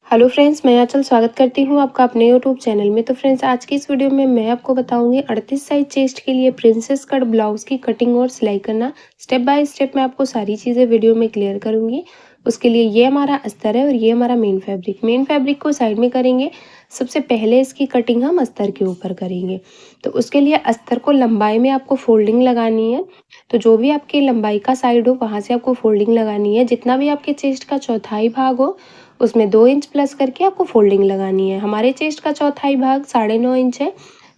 Hello friends, मैं आंचल स्वागत करती हूँ आपका अपने यूट्यूब चैनल में। तो फ्रेंड्स, आज की इस वीडियो में मैं आपको बताऊंगी 38 साइज चेस्ट के लिए प्रिंसेस कट ब्लाउज की कटिंग और सिलाई करना। स्टेप बाय स्टेप मैं आपको सारी चीज़ें वीडियो में क्लियर करूंगी। उसके लिए ये हमारा अस्तर है और ये हमारा मेन फैब्रिक को साइड में करेंगे। सबसे पहले इसकी कटिंग हम अस्तर के ऊपर करेंगे। तो उसके लिए अस्तर को लंबाई में आपको फोल्डिंग लगानी है। तो जो भी आपकी लंबाई का साइड हो वहाँ से आपको फोल्डिंग लगानी है। जितना भी आपके चेस्ट का चौथाई भाग हो उसमें 2 इंच प्लस करके आपको फोल्डिंग लगानी है। हमारे चेस्ट का चौथाई भाग 9.5 इंच है,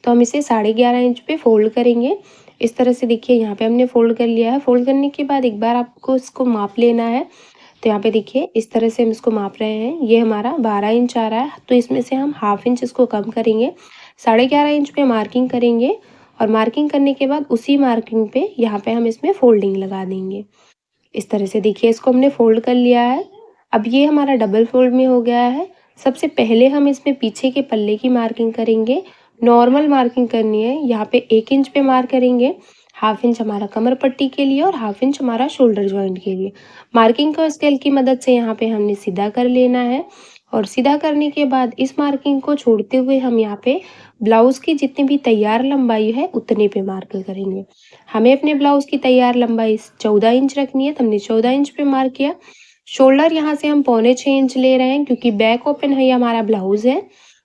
तो हम इसे 11.5 इंच पे फोल्ड करेंगे। इस तरह से देखिए यहाँ पे हमने फोल्ड कर लिया है। फोल्ड करने के बाद एक बार आपको इसको माप लेना है। तो यहाँ पे देखिए इस तरह से हम इसको माप रहे हैं। ये हमारा 12 इंच आ रहा है, तो इसमें से हम हाफ इंच इसको कम करेंगे। 11.5 इंच पे मार्किंग करेंगे और मार्किंग करने के बाद उसी मार्किंग पे यहाँ पे हम इसमें फोल्डिंग लगा देंगे। इस तरह से देखिए इसको हमने फोल्ड कर लिया है। अब ये हमारा डबल फोल्ड में हो गया है। सबसे पहले हम इसमें पीछे के पल्ले की मार्किंग करेंगे। नॉर्मल मार्किंग करनी है। यहाँ पे 1 इंच पे मार्क करेंगे। हाफ इंच हमारा कमर पट्टी के लिए और हाफ इंच हमारा शोल्डर जॉइंट के लिए। मार्किंग को स्केल की मदद से यहाँ पे हमने सीधा कर लेना है। और सीधा करने के बाद इस मार्किंग को छोड़ते हुए हम यहाँ पे ब्लाउज की जितनी भी तैयार लंबाई है उतने पे मार्क करेंगे। हमें अपने ब्लाउज की तैयार लंबाई 14 इंच रखनी है, तो हमने 14 इंच पे मार्क किया। शोल्डर यहाँ से हम 6.25 इंच ले रहे हैं क्योंकि बैक ओपन है, ये हमारा ब्लाउज है।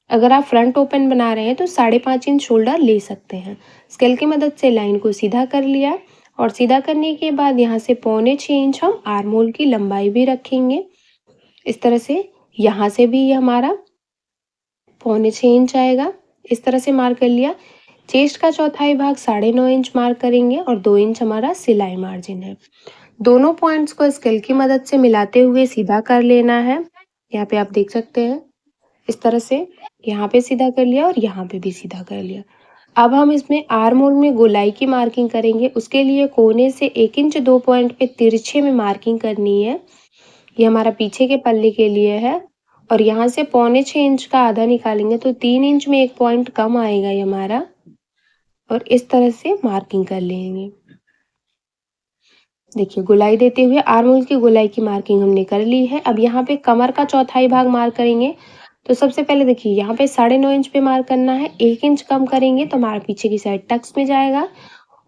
अगर आप फ्रंट ओपन बना रहे हैं तो 5.5 इंच शोल्डर ले सकते हैं। स्केल की मदद से लाइन को सीधा कर लिया और सीधा करने के बाद यहाँ से 6.25 इंच हम आर्म होल की लंबाई भी रखेंगे। इस तरह से यहाँ से भी ये हमारा 6.25 इंच आएगा। इस तरह से मार्क कर लिया। चेस्ट का चौथाई भाग 9.5 इंच मार्क करेंगे और 2 इंच हमारा सिलाई मार्जिन है। दोनों पॉइंट्स को स्केल की मदद से मिलाते हुए सीधा कर लेना है। यहाँ पे आप देख सकते हैं इस तरह से यहाँ पे सीधा कर लिया और यहाँ पे भी सीधा कर लिया। अब हम इसमें आर्म होल में गोलाई की मार्किंग करेंगे। उसके लिए कोने से 1 इंच 2 पॉइंट पे तिरछे में मार्किंग करनी है। ये हमारा पीछे के पल्ले के लिए है और यहाँ से 6.25 इंच का आधा निकालेंगे तो 3 इंच में एक पॉइंट कम आएगा ये हमारा। और इस तरह से मार्किंग कर लेंगे। देखिए गोलाई देते हुए आर्म होल की गोलाई की मार्किंग हमने कर ली है। अब यहाँ पे कमर का चौथाई भाग मार्क करेंगे। तो सबसे पहले देखिए यहाँ पे 9.5 इंच पे मार्क करना है। 1 इंच कम करेंगे तो हमारा पीछे की साइड टक्स में जाएगा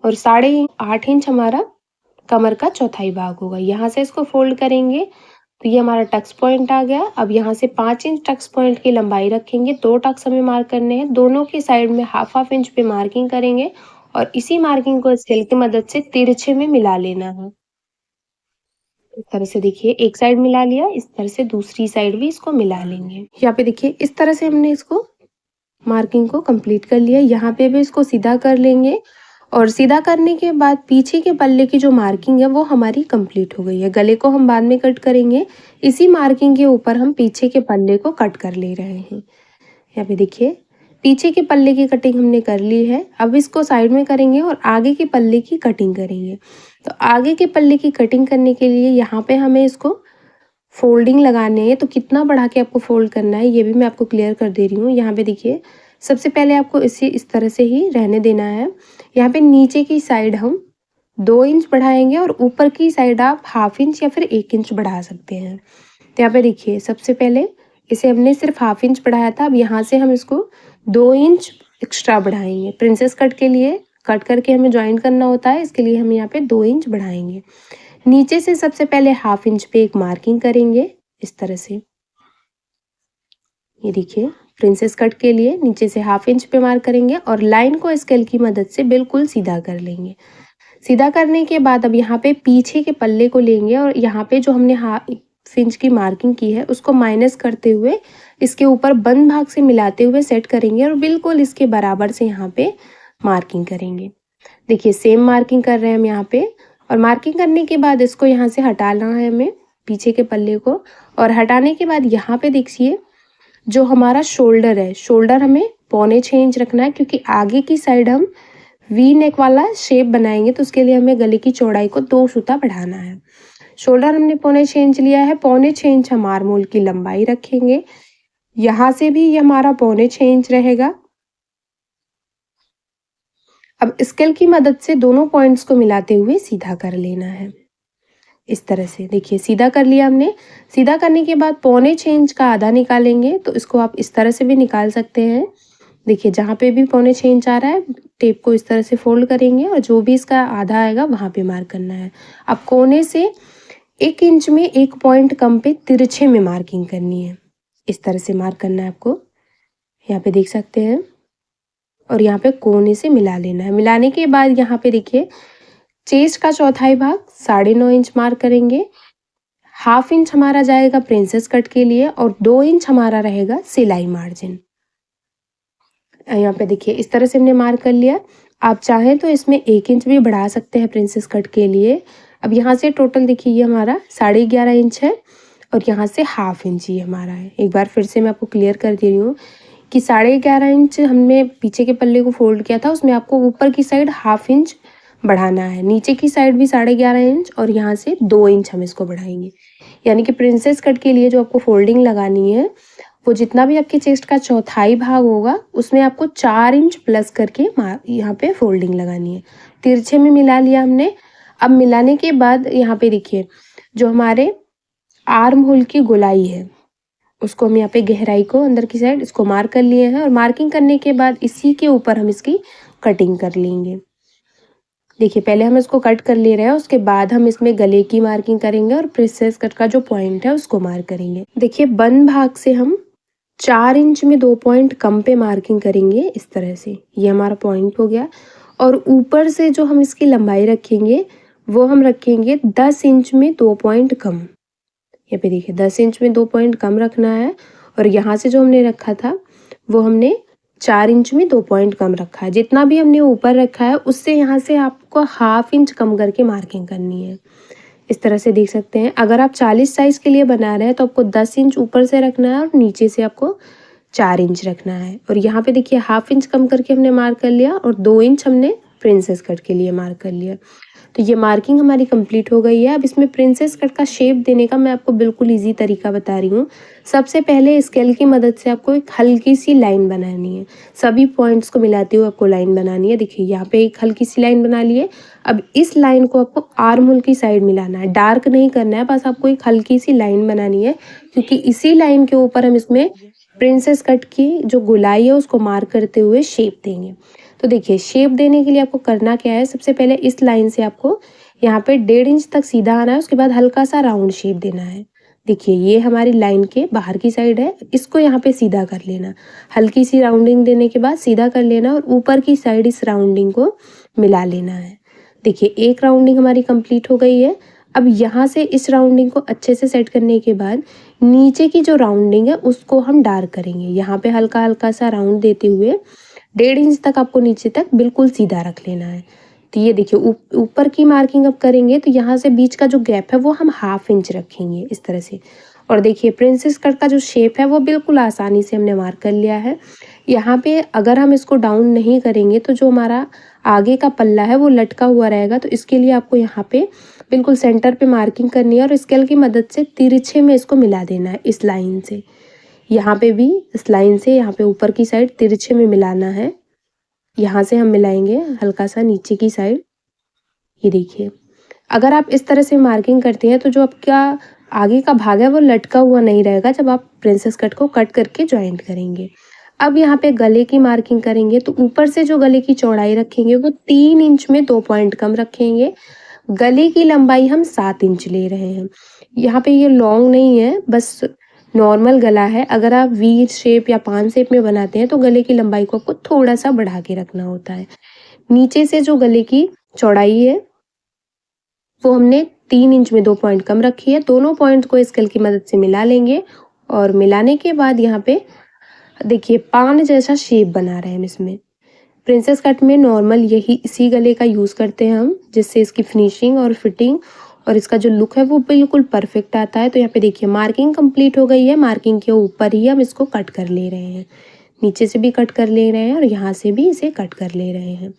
और 8.5 इंच हमारा कमर का चौथाई भाग होगा। यहाँ से इसको फोल्ड करेंगे तो ये हमारा टक्स पॉइंट आ गया। अब यहाँ से 5 इंच टक्स पॉइंट की लंबाई रखेंगे। 2 टक्स हमें मार्क करने हैं। दोनों की साइड में हाफ इंच पे मार्किंग करेंगे और इसी मार्किंग को स्केल की मदद से तिरछे में मिला लेना है। इस तरह से देखिए एक साइड मिला लिया, इस तरह से दूसरी साइड भी इसको मिला लेंगे। यहाँ पे देखिए इस तरह से हमने इसको मार्किंग को कंप्लीट कर लिया। यहाँ पे भी इसको सीधा कर लेंगे और सीधा करने के बाद पीछे के पल्ले की जो मार्किंग है वो हमारी कंप्लीट हो गई है। गले को हम बाद में कट करेंगे। इसी मार्किंग के ऊपर हम पीछे के पल्ले को कट कर ले रहे हैं। यहाँ पे देखिए पीछे के पल्ले की कटिंग हमने कर ली है। अब इसको साइड में करेंगे और आगे के पल्ले की कटिंग करेंगे। तो आगे के पल्ले की कटिंग करने के लिए यहाँ पे हमें इसको फोल्डिंग लगाने हैं। तो कितना बढ़ा के आपको फोल्ड करना है ये भी मैं आपको क्लियर कर दे रही हूँ। यहाँ पे देखिए सबसे पहले आपको इस तरह से ही रहने देना है। यहाँ पे नीचे की साइड हम 2 इंच बढ़ाएंगे और ऊपर की साइड आप हाफ इंच या फिर 1 इंच बढ़ा सकते हैं। तो यहाँ पे देखिए सबसे पहले इसे हमने सिर्फ हाफ इंच बढ़ाया था। अब यहाँ से हम इसको 2 इंच एक्स्ट्रा बढ़ाएंगे। प्रिंसेस कट के लिए कट करके हमें ज्वाइन करना होता है, इसके लिए हम यहाँ पे 2 इंच बढ़ाएंगे। नीचे से सबसे पहले हाफ इंच पे एक मार्किंग करेंगे इस तरह से। ये देखिए प्रिंसेस कट के लिए नीचे से हाफ इंच पे मार्क करेंगे और लाइन को स्केल की मदद से बिल्कुल सीधा कर लेंगे। सीधा करने के बाद अब यहाँ पे पीछे के पल्ले को लेंगे और यहाँ पे जो हमने हाफ इंच की मार्किंग की है उसको माइनस करते हुए इसके ऊपर बंद भाग से मिलाते हुए सेट करेंगे और बिल्कुल इसके बराबर से यहाँ पे मार्किंग करेंगे। देखिए सेम मार्किंग कर रहे हैं हम यहाँ पे और मार्किंग करने के बाद इसको यहाँ से हटाना है हमें पीछे के पल्ले को। और हटाने के बाद यहाँ पे देखिए जो हमारा शोल्डर है, शोल्डर हमें 6.25 इंच रखना है क्योंकि आगे की साइड हम वी नेक वाला शेप बनाएंगे, तो उसके लिए हमें गले की चौड़ाई को 2 सूता बढ़ाना है। शोल्डर हमने 6.25 इंच लिया है। 6.25 इंच हम आर्म होल की लंबाई रखेंगे। यहाँ से भी ये हमारा 6.25 इंच रहेगा। अब स्केल की मदद से दोनों पॉइंट्स को मिलाते हुए सीधा कर लेना है। इस तरह से देखिए सीधा कर लिया हमने। सीधा करने के बाद 1.25 इंच का आधा निकालेंगे, तो इसको आप इस तरह से भी निकाल सकते हैं। देखिए जहाँ पे भी 1.25 इंच आ रहा है, टेप को इस तरह से फोल्ड करेंगे और जो भी इसका आधा आएगा वहाँ पे मार्क करना है। अब कोने से 1 इंच में 1 पॉइंट कम पे तिरछे में मार्किंग करनी है। इस तरह से मार्क करना है आपको, यहाँ पे देख सकते हैं। और यहाँ पे कोने से मिला लेना है। मिलाने के बाद यहाँ पे देखिए चेस्ट का चौथाई भाग 9.5 इंच मार्क करेंगे। 1/2 इंच हमारा जाएगा प्रिंसेस कट के लिए और 2 इंच हमारा रहेगा सिलाई मार्जिन। यहाँ पे देखिए इस तरह से हमने मार्क कर लिया। आप चाहें तो इसमें 1 इंच भी बढ़ा सकते हैं प्रिंसेस कट के लिए। अब यहाँ से टोटल देखिए ये हमारा 11.5 इंच है और यहाँ से 1/2 इंच ये हमारा है। एक बार फिर से मैं आपको क्लियर कर दे रही हूँ कि 11.5 इंच हमने पीछे के पल्ले को फोल्ड किया था, उसमें आपको ऊपर की साइड 1/2 इंच बढ़ाना है, नीचे की साइड भी 11.5 इंच और यहाँ से 2 इंच हम इसको बढ़ाएंगे। यानी कि प्रिंसेस कट के लिए जो आपको फोल्डिंग लगानी है वो जितना भी आपके चेस्ट का चौथाई भाग होगा उसमें आपको 4 इंच प्लस करके यहाँ पे फोल्डिंग लगानी है। तिरछे में मिला लिया हमने। अब मिलाने के बाद यहाँ पे देखिए जो हमारे आर्म होल की गोलाई है उसको हम यहाँ पे गहराई को अंदर की साइड इसको मार्क कर लिए हैं और मार्किंग करने के बाद इसी के ऊपर हम इसकी कटिंग कर लेंगे। देखिए पहले हम इसको कट कर ले रहे हैं, उसके बाद हम इसमें गले की मार्किंग करेंगे और प्रिंसेस कट का जो पॉइंट है उसको मार्क करेंगे। देखिए बन भाग से हम 4 इंच में 2 पॉइंट कम पे मार्किंग करेंगे इस तरह से। ये हमारा पॉइंट हो गया और ऊपर से जो हम इसकी लंबाई रखेंगे वो हम रखेंगे 10 इंच में 2 पॉइंट कम। यहाँ पे देखिए 10 इंच में 2 पॉइंट कम रखना है और यहाँ से जो हमने रखा था वो हमने 4 इंच में 2 पॉइंट कम रखा है। जितना भी हमने ऊपर रखा है उससे यहाँ से आपको 1/2 इंच कम करके मार्किंग करनी है। इस तरह से देख सकते हैं। अगर आप 40 साइज के लिए बना रहे हैं तो आपको 10 इंच ऊपर से रखना है और नीचे से आपको 4 इंच रखना है। और यहाँ पे देखिए 1/2 इंच कम करके हमने मार्क कर लिया और 2 इंच हमने प्रिंसेस कट के लिए मार्क कर लिया। तो ये मार्किंग हमारी कंप्लीट हो गई है। अब इसमें प्रिंसेस कट का शेप देने का मैं आपको बिल्कुल ईजी तरीका बता रही हूँ। सबसे पहले स्केल की मदद से आपको एक हल्की सी लाइन बनानी है। सभी पॉइंट्स को मिलाते हुए आपको लाइन बनानी है। देखिए यहाँ पे एक हल्की सी लाइन बना ली है। अब इस लाइन को आपको आर्म होल की साइड मिलाना है, डार्क नहीं करना है, बस आपको एक हल्की सी लाइन बनानी है क्योंकि इसी लाइन के ऊपर हम इसमें प्रिंसेस कट की जो गोलाई है उसको मार्क करते हुए शेप देंगे। तो देखिए शेप देने के लिए आपको करना क्या है, सबसे पहले इस लाइन से आपको यहाँ पे 1.5 इंच तक सीधा आना है, उसके बाद हल्का सा राउंड शेप देना है। देखिए ये हमारी लाइन के बाहर की साइड है, इसको यहाँ पे सीधा कर लेना। हल्की सी राउंडिंग देने के बाद सीधा कर लेना और ऊपर की साइड इस राउंडिंग को मिला लेना है। देखिए एक राउंडिंग हमारी कंप्लीट हो गई है। अब यहाँ से इस राउंडिंग को अच्छे से सेट करने के बाद नीचे की जो राउंडिंग है उसको हम डार्क करेंगे। यहाँ पे हल्का हल्का सा राउंड देते हुए 1.5 इंच तक आपको नीचे तक बिल्कुल सीधा रख लेना है। तो ये देखिए ऊपर की मार्किंग अब करेंगे तो यहाँ से बीच का जो गैप है वो हम 1/2 इंच रखेंगे इस तरह से। और देखिए प्रिंसेस कट का जो शेप है वो बिल्कुल आसानी से हमने मार्क कर लिया है। यहाँ पे अगर हम इसको डाउन नहीं करेंगे तो जो हमारा आगे का पल्ला है वो लटका हुआ रहेगा, तो इसके लिए आपको यहाँ पे बिल्कुल सेंटर पे मार्किंग करनी है और स्केल की मदद से तिरछे में इसको मिला देना है इस लाइन से। यहाँ पे भी इस लाइन से यहाँ पे ऊपर की साइड तिरछे में मिलाना है। यहाँ से हम मिलाएंगे हल्का सा नीचे की साइड। ये देखिए अगर आप इस तरह से मार्किंग करते हैं तो जो आपका आगे का भाग है वो लटका हुआ नहीं रहेगा जब आप प्रिंसेस कट को कट करके ज्वाइंट करेंगे। अब यहाँ पे गले की मार्किंग करेंगे तो ऊपर से जो गले की चौड़ाई रखेंगे वो 3 इंच में 2 पॉइंट कम रखेंगे। गले की लंबाई हम 7 इंच ले रहे हैं। यहाँ पे ये लॉन्ग नहीं है, बस नॉर्मल गला है। अगर आप वी शेप या पान शेप में बनाते हैं तो गले की लंबाई को आपको थोड़ा सा बढ़ा के रखना होता है। नीचे से जो गले की चौड़ाई है वो हमने 3 इंच में 2 पॉइंट कम रखी है। दोनों पॉइंट को स्केल की मदद से मिला लेंगे और मिलाने के बाद यहाँ पे देखिए पान जैसा शेप बना रहे हैं हम इसमें। प्रिंसेस कट में नॉर्मल यही इसी गले का यूज़ करते हैं हम, जिससे इसकी फिनिशिंग और फिटिंग और इसका जो लुक है वो बिल्कुल परफेक्ट आता है। तो यहाँ पे देखिए मार्किंग कंप्लीट हो गई है। मार्किंग के ऊपर ही हम इसको कट कर ले रहे हैं, नीचे से भी कट कर ले रहे हैं और यहाँ से भी इसे कट कर ले रहे हैं।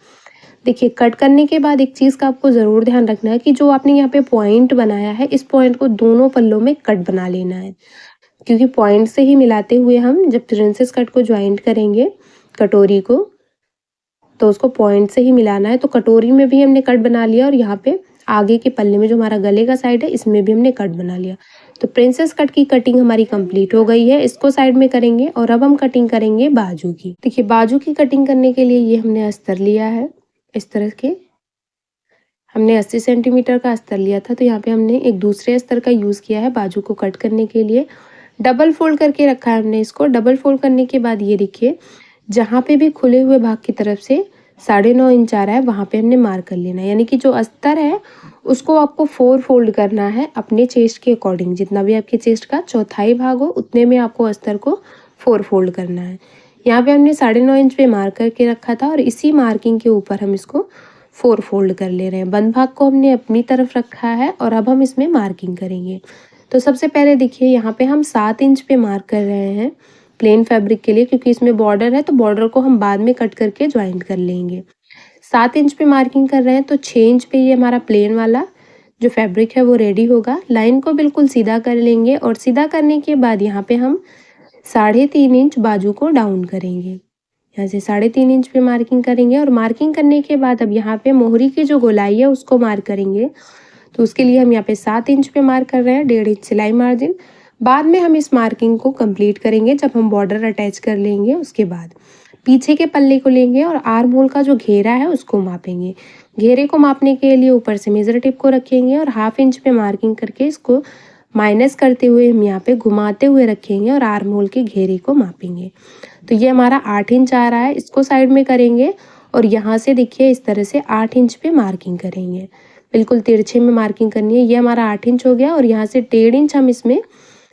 देखिए कट करने के बाद एक चीज़ का आपको ज़रूर ध्यान रखना है कि जो आपने यहाँ पे पॉइंट बनाया है इस पॉइंट को दोनों पल्लों में कट बना लेना है, क्योंकि पॉइंट से ही मिलाते हुए हम जब प्रिंसेस कट को ज्वाइंट करेंगे कटोरी को तो उसको पॉइंट से ही मिलाना है। तो कटोरी में भी हमने कट बना लिया और यहाँ पे आगे के पल्ले में जो हमारा गले का साइड है इसमें भी हमने कट बना लिया। तो प्रिंसेस कट की कटिंग हमारी कंप्लीट हो गई है, इसको साइड में करेंगे और अब हम कटिंग करेंगे बाजू की। देखिए बाजू की कटिंग करने के लिए ये हमने अस्तर लिया है, इस तरह के हमने 80 सेंटीमीटर का अस्तर लिया था, तो यहाँ पे हमने एक दूसरे अस्तर का यूज़ किया है बाजू को कट करने के लिए। डबल फोल्ड करके रखा है हमने इसको। डबल फोल्ड करने के बाद ये देखिए जहाँ पे भी खुले हुए भाग की तरफ से 9.5 इंच आ रहा है वहाँ पे हमने मार्क कर लेना है, यानी कि जो अस्तर है उसको आपको 4 फोल्ड करना है अपने चेस्ट के अकॉर्डिंग। जितना भी आपके चेस्ट का चौथाई भाग हो उतने में आपको अस्तर को 4 फोल्ड करना है। यहाँ पे हमने 9.5 इंच पे मार्क करके रखा था और इसी मार्किंग के ऊपर हम इसको 4 फोल्ड कर ले रहे हैं। बंद भाग को हमने अपनी तरफ रखा है और अब हम इसमें मार्किंग करेंगे। तो सबसे पहले देखिए यहाँ पे हम 7 इंच पे मार्क कर रहे हैं प्लेन फैब्रिक के लिए, क्योंकि इसमें बॉर्डर है तो बॉर्डर को हम बाद में कट करके ज्वाइंट कर लेंगे। 7 इंच पे मार्किंग कर रहे हैं तो 6 इंच पे ये हमारा प्लेन वाला जो फैब्रिक है वो रेडी होगा। लाइन को बिल्कुल सीधा कर लेंगे और सीधा करने के बाद यहाँ पे हम 3.5 इंच बाजू को डाउन करेंगे। यहाँ से 3.5 इंच पे मार्किंग करेंगे और मार्किंग करने के बाद अब यहाँ पे मोहरी की जो गोलाई है उसको मार्क करेंगे। तो उसके लिए हम यहाँ पे 7 इंच पे मार्क कर रहे हैं, 1.5 इंच सिलाई मार्जिन। बाद में हम इस मार्किंग को कंप्लीट करेंगे जब हम बॉर्डर अटैच कर लेंगे। उसके बाद पीछे के पल्ले को लेंगे और आर्म होल का जो घेरा है उसको मापेंगे। घेरे को मापने के लिए ऊपर से मेजर टिप को रखेंगे और 1/2 इंच पे मार्किंग करके इसको माइनस करते हुए हम यहाँ पे घुमाते हुए रखेंगे और आर्म होल के घेरे को मापेंगे। तो ये हमारा 8 इंच आ रहा है, इसको साइड में करेंगे और यहाँ से देखिए इस तरह से 8 इंच पे मार्किंग करेंगे। बिल्कुल तिरछे में मार्किंग करनी है। ये हमारा 8 इंच हो गया और यहाँ से 1.5 इंच हम इसमें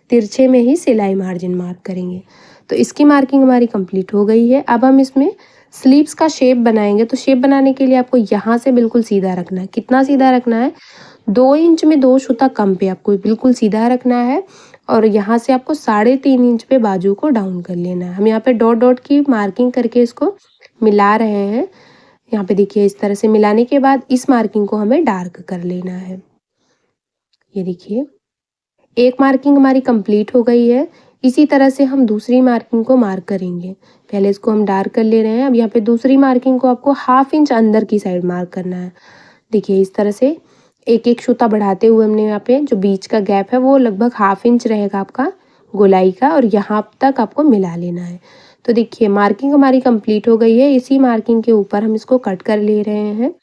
तिरछे में ही सिलाई मार्जिन मार्क करेंगे। तो इसकी मार्किंग हमारी कंप्लीट हो गई है। अब हम इसमें स्लीव्स का शेप बनाएंगे। तो शेप बनाने के लिए आपको यहाँ से बिल्कुल सीधा रखना है। कितना सीधा रखना है? 2 इंच में 2 सूता कम पे आपको बिल्कुल सीधा रखना है और यहाँ से आपको 3.5 इंच पे बाजू को डाउन कर लेना है। हम यहाँ पे डॉट डॉट की मार्किंग करके इसको मिला रहे हैं। यहाँ पे देखिए इस तरह से मिलाने के बाद इस मार्किंग को हमें डार्क कर लेना है। ये देखिए एक मार्किंग हमारी कंप्लीट हो गई है। इसी तरह से हम दूसरी मार्किंग को मार्क करेंगे। पहले इसको हम डार्क कर ले रहे हैं। अब यहाँ पे दूसरी मार्किंग को आपको 1/2 इंच अंदर की साइड मार्क करना है। देखिए इस तरह से एक एक सूता बढ़ाते हुए हमने यहाँ पे जो बीच का गैप है वो लगभग 1/2 इंच रहेगा आपका गोलाई का और यहाँ तक आपको मिला लेना है। तो देखिए मार्किंग हमारी कंप्लीट हो गई है। इसी मार्किंग के ऊपर हम इसको कट कर ले रहे हैं।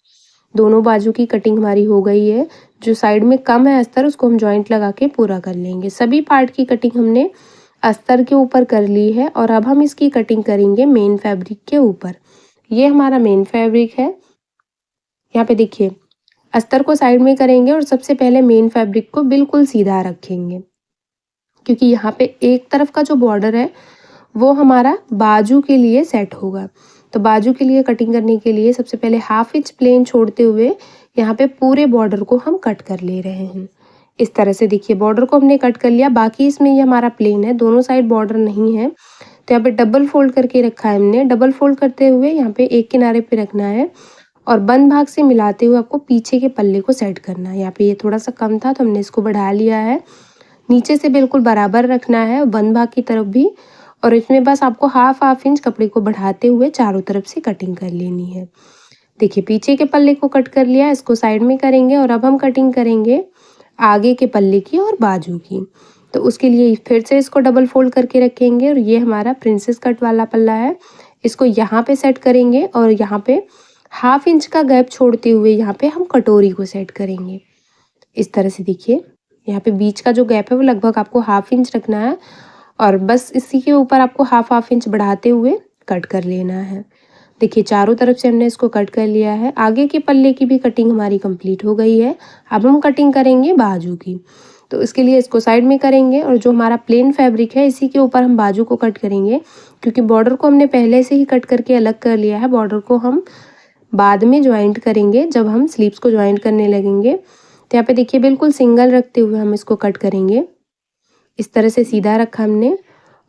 दोनों बाजू की कटिंग हमारी हो गई है। जो साइड में कम है अस्तर उसको हम जॉइंट लगा के पूरा कर लेंगे। सभी पार्ट की कटिंग हमने अस्तर के ऊपर कर ली है और अब हम इसकी कटिंग करेंगे मेन फैब्रिक के ऊपर। ये हमारा मेन फैब्रिक है। यहाँ पे देखिए अस्तर को साइड में करेंगे और सबसे पहले मेन फैब्रिक को बिल्कुल सीधा रखेंगे, क्योंकि यहाँ पे एक तरफ का जो बॉर्डर है वो हमारा बाजू के लिए सेट होगा। तो बाजू के लिए कटिंग करने के लिए सबसे पहले 1/2 इंच प्लेन छोड़ते हुए यहाँ पे पूरे बॉर्डर को हम कट कर ले रहे हैं। इस तरह से देखिए बॉर्डर को हमने कट कर लिया। बाकी इसमें ये हमारा प्लेन है, दोनों साइड बॉर्डर नहीं है। तो यहाँ पे डबल फोल्ड करके रखा है हमने। डबल फोल्ड करते हुए यहाँ पे एक किनारे पे रखना है और बंद भाग से मिलाते हुए आपको पीछे के पल्ले को सेट करना है। यहाँ पे ये थोड़ा सा कम था तो हमने इसको बढ़ा लिया है। नीचे से बिल्कुल बराबर रखना है बंद भाग की तरफ भी, और इसमें बस आपको 1/2 इंच कपड़े को बढ़ाते हुए चारों तरफ से कटिंग कर लेनी है। देखिए पीछे के पल्ले को कट कर लिया, इसको साइड में करेंगे और अब हम कटिंग करेंगे आगे के पल्ले की और बाजू की। तो उसके लिए फिर से इसको डबल फोल्ड करके रखेंगे और ये हमारा प्रिंसेस कट वाला पल्ला है। इसको यहाँ पे सेट करेंगे और यहाँ पे 1/2 इंच का गैप छोड़ते हुए यहाँ पे हम कटोरी को सेट करेंगे। इस तरह से देखिए यहाँ पे बीच का जो गैप है वो लगभग आपको 1/2 इंच रखना है और बस इसी के ऊपर आपको 1/2 इंच बढ़ाते हुए कट कर लेना है। देखिए चारों तरफ से हमने इसको कट कर लिया है। आगे के पल्ले की भी कटिंग हमारी कंप्लीट हो गई है। अब हम कटिंग करेंगे बाजू की। तो इसके लिए इसको साइड में करेंगे और जो हमारा प्लेन फैब्रिक है इसी के ऊपर हम बाजू को कट करेंगे, क्योंकि बॉर्डर को हमने पहले से ही कट करके अलग कर लिया है। बॉर्डर को हम बाद में ज्वाइंट करेंगे जब हम स्लीव्स को ज्वाइंट करने लगेंगे। तो यहाँ पे देखिए बिल्कुल सिंगल रखते हुए हम इसको कट करेंगे। इस तरह से सीधा रखा हमने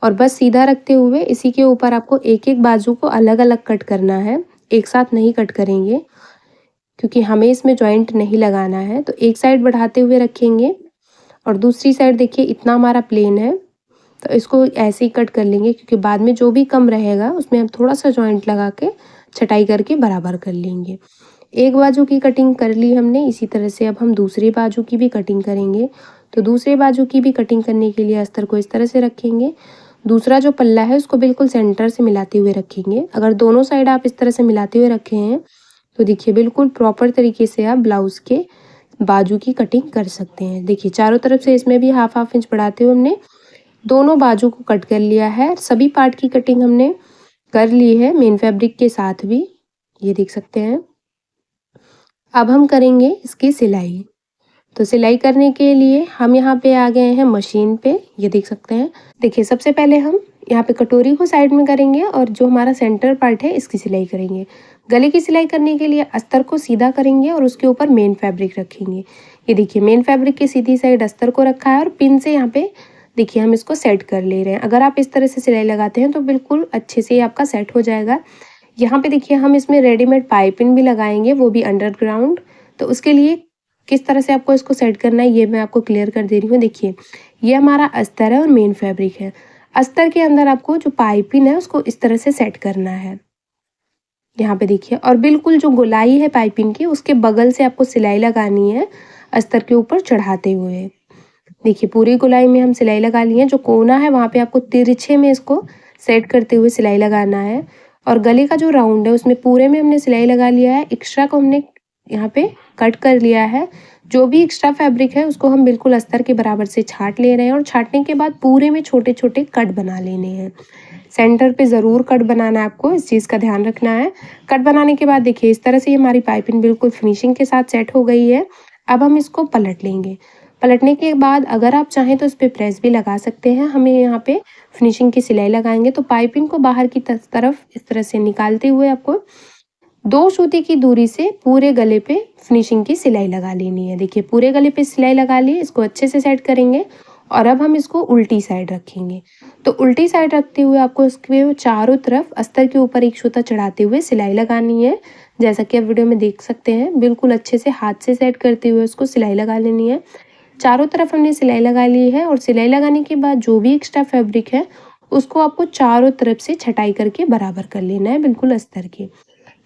और बस सीधा रखते हुए इसी के ऊपर आपको एक एक बाजू को अलग अलग कट करना है, एक साथ नहीं कट करेंगे क्योंकि हमें इसमें जॉइंट नहीं लगाना है। तो एक साइड बढ़ाते हुए रखेंगे और दूसरी साइड देखिए इतना हमारा प्लेन है तो इसको ऐसे ही कट कर लेंगे, क्योंकि बाद में जो भी कम रहेगा उसमें हम थोड़ा सा जॉइंट लगा के छटाई करके बराबर कर लेंगे। एक बाजू की कटिंग कर ली हमने, इसी तरह से अब हम दूसरे बाजू की भी कटिंग करेंगे। तो दूसरे बाजू की भी कटिंग करने के लिए अस्तर को इस तरह से रखेंगे। दूसरा जो पल्ला है उसको बिल्कुल सेंटर से मिलाते हुए रखेंगे। अगर दोनों साइड आप इस तरह से मिलाते हुए रखे हैं तो देखिए बिल्कुल प्रॉपर तरीके से आप ब्लाउज के बाजू की कटिंग कर सकते हैं। देखिए चारों तरफ से इसमें भी हाफ हाफ इंच बढ़ाते हुए हमने दोनों बाजू को कट कर लिया है। सभी पार्ट की कटिंग हमने कर ली है मेन फैब्रिक के साथ भी, ये देख सकते हैं। अब हम करेंगे इसकी सिलाई। तो सिलाई करने के लिए हम यहाँ पे आ गए हैं मशीन पे, ये देख सकते हैं। देखिए सबसे पहले हम यहाँ पे कटोरी को साइड में करेंगे और जो हमारा सेंटर पार्ट है इसकी सिलाई करेंगे। गले की सिलाई करने के लिए अस्तर को सीधा करेंगे और उसके ऊपर मेन फैब्रिक रखेंगे। ये देखिए मेन फैब्रिक की सीधी साइड अस्तर को रखा है और पिन से यहाँ पे देखिए हम इसको सेट कर ले रहे हैं। अगर आप इस तरह से सिलाई लगाते हैं तो बिल्कुल अच्छे से आपका सेट हो जाएगा। यहाँ पे देखिए हम इसमें रेडीमेड पाइपिंग भी लगाएंगे, वो भी अंडरग्राउंड। तो उसके लिए किस तरह से आपको इसको सेट करना है ये मैं आपको क्लियर कर दे रही हूँ। देखिए ये हमारा अस्तर है और मेन फैब्रिक है। अस्तर के अंदर आपको जो पाइपिंग है उसको इस तरह से सेट करना है, यहाँ पे देखिए। और बिल्कुल जो गोलाई है पाइपिंग की उसके बगल से आपको सिलाई लगानी है अस्तर के ऊपर चढ़ाते हुए। देखिए पूरी गोलाई में हम सिलाई लगा ली है। जो कोना है वहाँ पे आपको तिरछे में इसको सेट करते हुए सिलाई लगाना है। और गले का जो राउंड है उसमें पूरे में हमने सिलाई लगा लिया है। एक्स्ट्रा को हमने यहाँ पे कट कर लिया है। जो भी एक्स्ट्रा फैब्रिक है उसको हम बिल्कुल अस्तर के बराबर से छाट ले रहे हैं और छाटने के बाद पूरे में छोटे छोटे कट बना लेने हैं। सेंटर पे ज़रूर कट बनाना है, आपको इस चीज़ का ध्यान रखना है। कट बनाने के बाद देखिए इस तरह से हमारी पाइपिंग बिल्कुल फिनिशिंग के साथ सेट हो गई है। अब हम इसको पलट लेंगे। पलटने के बाद अगर आप चाहें तो इस पर प्रेस भी लगा सकते हैं। हमें यहाँ पे फिनिशिंग की सिलाई लगाएंगे तो पाइपिंग को बाहर की तरफ इस तरह से निकालते हुए आपको 2 सूती की दूरी से पूरे गले पे फिनिशिंग की सिलाई लगा लेनी है। देखिए पूरे गले पे सिलाई लगा ली, इसको अच्छे से सेट करेंगे और अब हम इसको उल्टी साइड रखेंगे। तो उल्टी साइड रखते हुए आपको इसके चारों तरफ अस्तर के ऊपर एक सूता चढ़ाते हुए सिलाई लगानी है। जैसा कि आप वीडियो में देख सकते हैं, बिल्कुल अच्छे से हाथ से सेट करते हुए उसको सिलाई लगा लेनी है। चारों तरफ हमने सिलाई लगा ली है और सिलाई लगाने के बाद जो भी एक्स्ट्रा फैब्रिक है उसको आपको चारों तरफ से छटाई करके बराबर कर लेना है, बिल्कुल अस्तर के।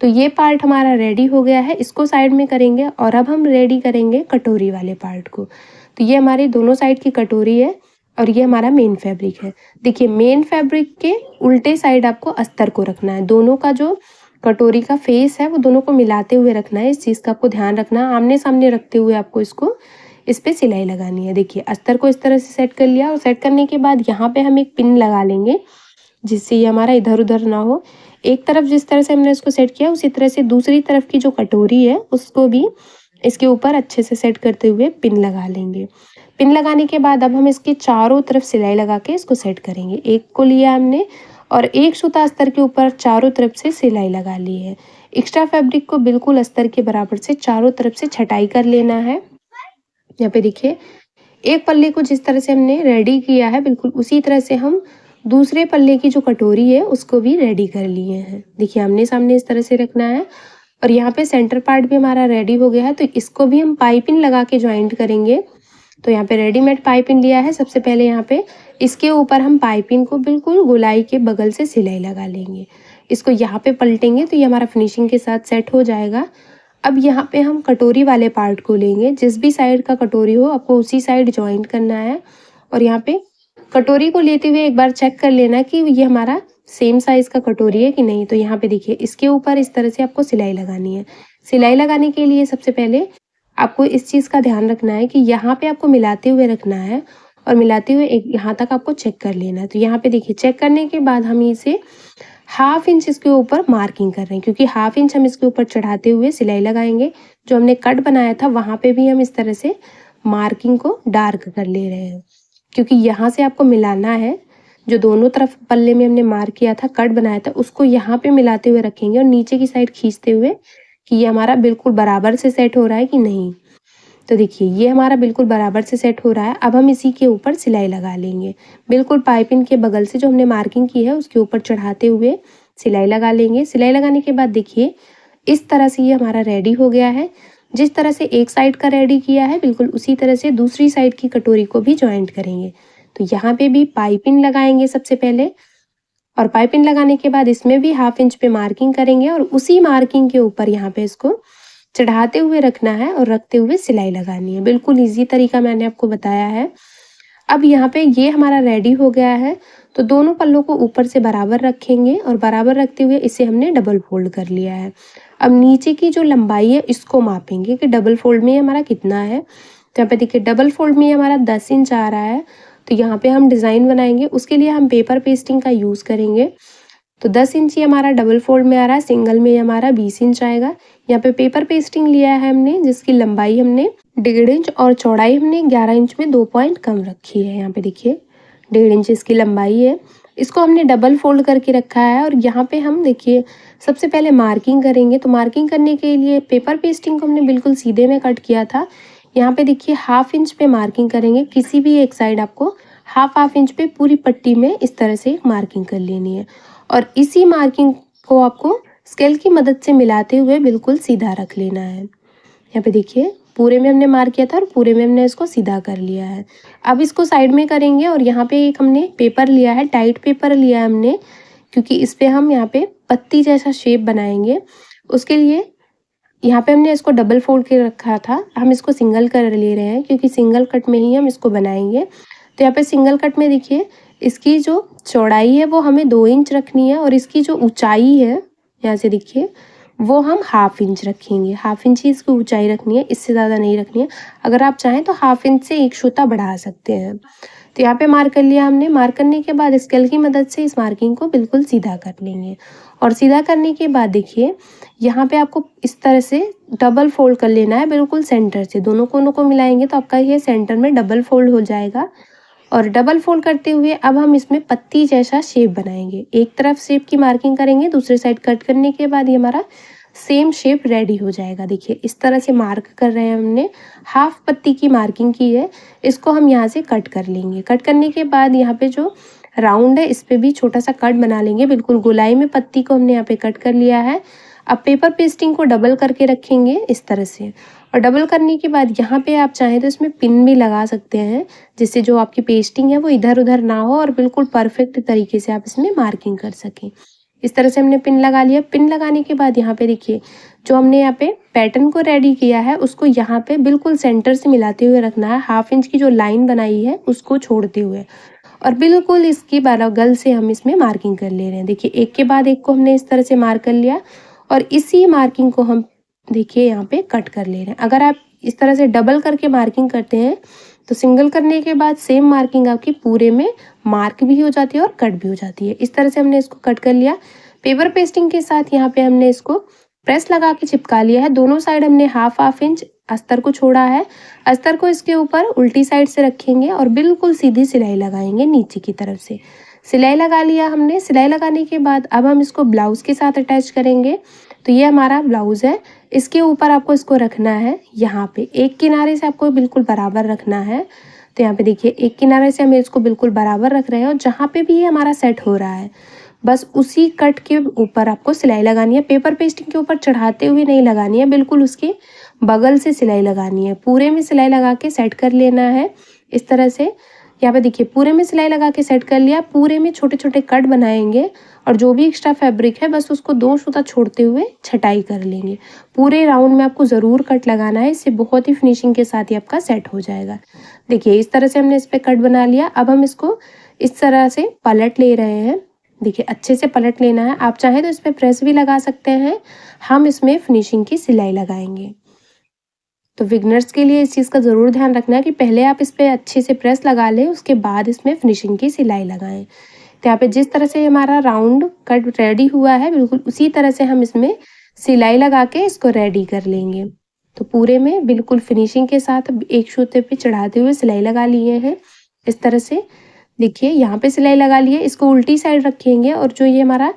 तो ये पार्ट हमारा रेडी हो गया है, इसको साइड में करेंगे और अब हम रेडी करेंगे कटोरी वाले पार्ट को। तो ये हमारी दोनों साइड की कटोरी है और ये हमारा मेन फैब्रिक है। देखिए मेन फैब्रिक के उल्टे साइड आपको अस्तर को रखना है। दोनों का जो कटोरी का फेस है वो दोनों को मिलाते हुए रखना है। इस चीज़ का आपको ध्यान रखना है। आमने सामने रखते हुए आपको इसको इस पे सिलाई लगानी है। देखिए अस्तर को इस तरह से सेट कर लिया और सेट करने के बाद यहाँ पे हम एक पिन लगा लेंगे जिससे ये हमारा इधर उधर ना हो। एक तरफ जिस तरह से हमने इसको सेट किया उसी तरह से दूसरी तरफ की जो कटोरी है उसको भी इसके ऊपर अच्छे से सेट करते हुए पिन लगा लेंगे। पिन लगाने के बाद अब हम इसके चारों तरफ सिलाई लगा के इसको सेट करेंगे। एक को लिया हमने और एक सूता अस्तर के ऊपर चारों तरफ से सिलाई लगा ली है। एक्स्ट्रा फैब्रिक को बिल्कुल अस्तर के बराबर से चारों तरफ से छटाई कर लेना है। यहाँ पे देखिए एक पल्ले को जिस तरह से हमने रेडी किया है बिल्कुल उसी तरह से हम दूसरे पल्ले की जो कटोरी है उसको भी रेडी कर लिए हैं। देखिए आमने सामने इस तरह से रखना है और यहाँ पे सेंटर पार्ट भी हमारा रेडी हो गया है। तो इसको भी हम पाइपिंग लगा के ज्वाइंट करेंगे। तो यहाँ पे रेडीमेड पाइपिंग लिया है। सबसे पहले यहाँ पे इसके ऊपर हम पाइपिंग को बिल्कुल गोलाई के बगल से सिलाई लगा लेंगे। इसको यहाँ पे पलटेंगे तो ये हमारा फिनिशिंग के साथ सेट हो जाएगा। अब यहाँ पे हम कटोरी वाले पार्ट को लेंगे। जिस भी साइड का कटोरी हो आपको उसी साइड ज्वाइंट करना है और यहाँ पे कटोरी को लेते हुए एक बार चेक कर लेना कि ये हमारा सेम साइज का कटोरी है कि नहीं। तो यहाँ पे देखिए इसके ऊपर इस तरह से आपको सिलाई लगानी है। सिलाई लगाने के लिए सबसे पहले आपको इस चीज़ का ध्यान रखना है कि यहाँ पे आपको मिलाते हुए रखना है और मिलाते हुए एक यहाँ तक आपको चेक कर लेना है। तो यहाँ पे देखिए चेक करने के बाद हम इसे ½ इंच इसके ऊपर मार्किंग कर रहे हैं क्योंकि ½ इंच हम इसके ऊपर चढ़ाते हुए सिलाई लगाएंगे। जो हमने कट बनाया था वहाँ पे भी हम इस तरह से मार्किंग को डार्क कर ले रहे हैं क्योंकि यहाँ से आपको मिलाना है। जो दोनों तरफ पल्ले में हमने मार्क किया था, कट बनाया था, उसको यहाँ पे मिलाते हुए रखेंगे और नीचे की साइड खींचते हुए कि ये हमारा बिल्कुल बराबर से सेट हो रहा है कि नहीं। तो देखिए ये हमारा बिल्कुल बराबर से सेट हो रहा है। अब हम इसी के ऊपर सिलाई लगा लेंगे। बिल्कुल पाइपिंग के बगल से जो हमने मार्किंग की है उसके ऊपर चढ़ाते हुए सिलाई लगा लेंगे। सिलाई लगाने के बाद देखिए इस तरह से ये हमारा रेडी हो गया है। जिस तरह से एक साइड का रेडी किया है बिल्कुल उसी तरह से दूसरी साइड की कटोरी को भी ज्वाइंट करेंगे। तो यहाँ पे भी पाइपिंग लगाएंगे सबसे पहले और पाइपिंग लगाने के बाद इसमें भी ½ इंच पे मार्किंग करेंगे और उसी मार्किंग के ऊपर यहाँ पे इसको चढ़ाते हुए रखना है और रखते हुए सिलाई लगानी है। बिल्कुल ईजी तरीका मैंने आपको बताया है। अब यहाँ पे ये हमारा रेडी हो गया है, तो दोनों पल्लों को ऊपर से बराबर रखेंगे और बराबर रखते हुए इसे हमने डबल फोल्ड कर लिया है। अब नीचे की जो लंबाई है इसको मापेंगे कि डबल फोल्ड में हमारा कितना है। तो यहाँ पे देखिए डबल फोल्ड में हमारा 10 इंच आ रहा है। तो यहाँ पे हम डिज़ाइन बनाएंगे, उसके लिए हम पेपर पेस्टिंग का यूज़ करेंगे। तो 10 इंच ही हमारा डबल फोल्ड में आ रहा है, सिंगल में हमारा 20 इंच आएगा। यहाँ पे पेपर पेस्टिंग लिया है हमने, जिसकी लंबाई हमने 1.5 इंच और चौड़ाई हमने 11 इंच में 2 पॉइंट कम रखी है। यहाँ पे देखिए 1.5 इंच इसकी लंबाई है। इसको हमने डबल फोल्ड करके रखा है और यहाँ पे हम देखिए सबसे पहले मार्किंग करेंगे। तो मार्किंग करने के लिए पेपर पेस्टिंग को हमने बिल्कुल सीधे में कट किया था। यहाँ पे देखिए 1/2 इंच पे मार्किंग करेंगे, किसी भी एक साइड आपको हाफ इंच पे पूरी पट्टी में इस तरह से मार्किंग कर लेनी है और इसी मार्किंग को आपको स्केल की मदद से मिलाते हुए बिल्कुल सीधा रख लेना है। यहाँ पे देखिए पूरे में हमने मार्क किया था और पूरे में हमने इसको सीधा कर लिया है। अब इसको साइड में करेंगे और यहाँ पे एक हमने पेपर लिया है, टाइट पेपर लिया है हमने, क्योंकि इस पे हम यहाँ पे पत्ती जैसा शेप बनाएंगे। उसके लिए यहाँ पे हमने इसको डबल फोल्ड के रखा था, हम इसको सिंगल कर ले रहे हैं क्योंकि सिंगल कट में ही हम इसको बनाएंगे। तो यहाँ पे सिंगल कट में देखिए इसकी जो चौड़ाई है वो हमें 2 इंच रखनी है और इसकी जो ऊंचाई है यहाँ से देखिए वो हम 1/2 इंच रखेंगे। 1/2 इंच ही इसकी ऊंचाई रखनी है, इससे ज़्यादा नहीं रखनी है। अगर आप चाहें तो 1/2 इंच से 1 सूता बढ़ा सकते हैं। तो यहाँ पे मार्क कर लिया हमने। मार्क करने के बाद स्केल की मदद से इस मार्किंग को बिल्कुल सीधा कर लेंगे और सीधा करने के बाद देखिए यहाँ पे आपको इस तरह से डबल फोल्ड कर लेना है, बिल्कुल सेंटर से दोनों कोनों को मिलाएंगे तो आपका ये सेंटर में डबल फोल्ड हो जाएगा। और डबल फोल्ड करते हुए अब हम इसमें पत्ती जैसा शेप बनाएंगे। एक तरफ शेप की मार्किंग करेंगे, दूसरी साइड कट करने के बाद ये हमारा सेम शेप रेडी हो जाएगा। देखिए इस तरह से मार्क कर रहे हैं हमने, हाफ पत्ती की मार्किंग की है। इसको हम यहाँ से कट कर लेंगे। कट करने के बाद यहाँ पे जो राउंड है इस पे भी छोटा सा कट बना लेंगे। बिल्कुल गोलाई में पत्ती को हमने यहाँ पे कट कर लिया है। अब पेपर पेस्टिंग को डबल करके रखेंगे इस तरह से और डबल करने के बाद यहाँ पे आप चाहें तो इसमें पिन भी लगा सकते हैं, जिससे जो आपकी पेस्टिंग है वो इधर उधर ना हो और बिल्कुल परफेक्ट तरीके से आप इसमें मार्किंग कर सकें। इस तरह से हमने पिन लगा लिया। पिन लगाने के बाद यहाँ पे देखिए जो हमने यहाँ पे पैटर्न को रेडी किया है उसको यहाँ पे बिल्कुल सेंटर से मिलाते हुए रखना है। 1/2 इंच की जो लाइन बनाई है उसको छोड़ते हुए और बिल्कुल इसकी बगल से हम इसमें मार्किंग कर ले रहे हैं। देखिए एक के बाद एक को हमने इस तरह से मार्क कर लिया और इसी मार्किंग को हम देखिए यहाँ पे कट कर ले रहे हैं। अगर आप इस तरह से डबल करके मार्किंग करते हैं तो सिंगल करने के बाद सेम मार्किंग आपकी पूरे में मार्क भी हो जाती है और कट भी हो जाती है। इस तरह से हमने इसको कट कर लिया। पेपर पेस्टिंग के साथ यहाँ पे हमने इसको प्रेस लगा के चिपका लिया है। दोनों साइड हमने हाफ इंच अस्तर को छोड़ा है। अस्तर को इसके ऊपर उल्टी साइड से रखेंगे और बिल्कुल सीधी सिलाई लगाएंगे नीचे की तरफ से। सिलाई लगा लिया हमने। सिलाई लगाने के बाद अब हम इसको ब्लाउज के साथ अटैच करेंगे। तो ये हमारा ब्लाउज है, इसके ऊपर आपको इसको रखना है। यहाँ पे एक किनारे से आपको बिल्कुल बराबर रखना है। तो यहाँ पे देखिए एक किनारे से हम इसको बिल्कुल बराबर रख रहे हैं और जहाँ पे भी ये हमारा सेट हो रहा है बस उसी कट के ऊपर आपको सिलाई लगानी है। पेपर पेस्टिंग के ऊपर चढ़ाते हुए नहीं लगानी है, बिल्कुल उसके बगल से सिलाई लगानी है। पूरे में सिलाई लगा के सेट कर लेना है इस तरह से। यहाँ पे देखिए पूरे में सिलाई लगा के सेट कर लिया। पूरे में छोटे छोटे कट बनाएंगे और जो भी एक्स्ट्रा फैब्रिक है बस उसको 2 सूता छोड़ते हुए छटाई कर लेंगे। पूरे राउंड में आपको ज़रूर कट लगाना है, इससे बहुत ही फिनिशिंग के साथ ही आपका सेट हो जाएगा। देखिए इस तरह से हमने इस पर कट बना लिया। अब हम इसको इस तरह से पलट ले रहे हैं। देखिए अच्छे से पलट लेना है। आप चाहें तो इस पर प्रेस भी लगा सकते हैं। हम इसमें फिनिशिंग की सिलाई लगाएंगे। तो बिगनर्स के लिए इस चीज़ का ज़रूर ध्यान रखना है कि पहले आप इस पर अच्छे से प्रेस लगा लें, उसके बाद इसमें फिनिशिंग की सिलाई लगाएं। तो यहाँ पे जिस तरह से हमारा राउंड कट रेडी हुआ है बिल्कुल उसी तरह से हम इसमें सिलाई लगा के इसको रेडी कर लेंगे। तो पूरे में बिल्कुल फिनिशिंग के साथ एक सूते पे चढ़ाते हुए सिलाई लगा लिए हैं इस तरह से। देखिए यहाँ पे सिलाई लगा लिए। इसको उल्टी साइड रखेंगे और जो ये हमारा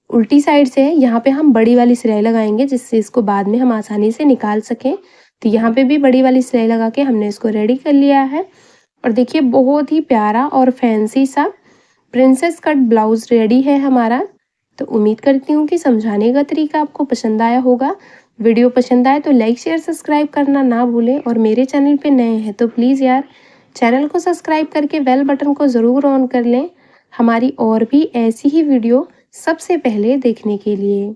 उल्टी साइड से है यहाँ पे हम बड़ी वाली सिलाई लगाएंगे, जिससे इसको बाद में हम आसानी से निकाल सकें। तो यहाँ पे भी बड़ी वाली सिलाई लगा के हमने इसको रेडी कर लिया है। और देखिए बहुत ही प्यारा और फैंसी सा प्रिंसेस कट ब्लाउज रेडी है हमारा। तो उम्मीद करती हूँ कि समझाने का तरीका आपको पसंद आया होगा। वीडियो पसंद आए तो लाइक शेयर सब्सक्राइब करना ना भूलें और मेरे चैनल पे नए हैं तो प्लीज़ यार चैनल को सब्सक्राइब करके बेल बटन को ज़रूर ऑन कर लें हमारी और भी ऐसी ही वीडियो सबसे पहले देखने के लिए।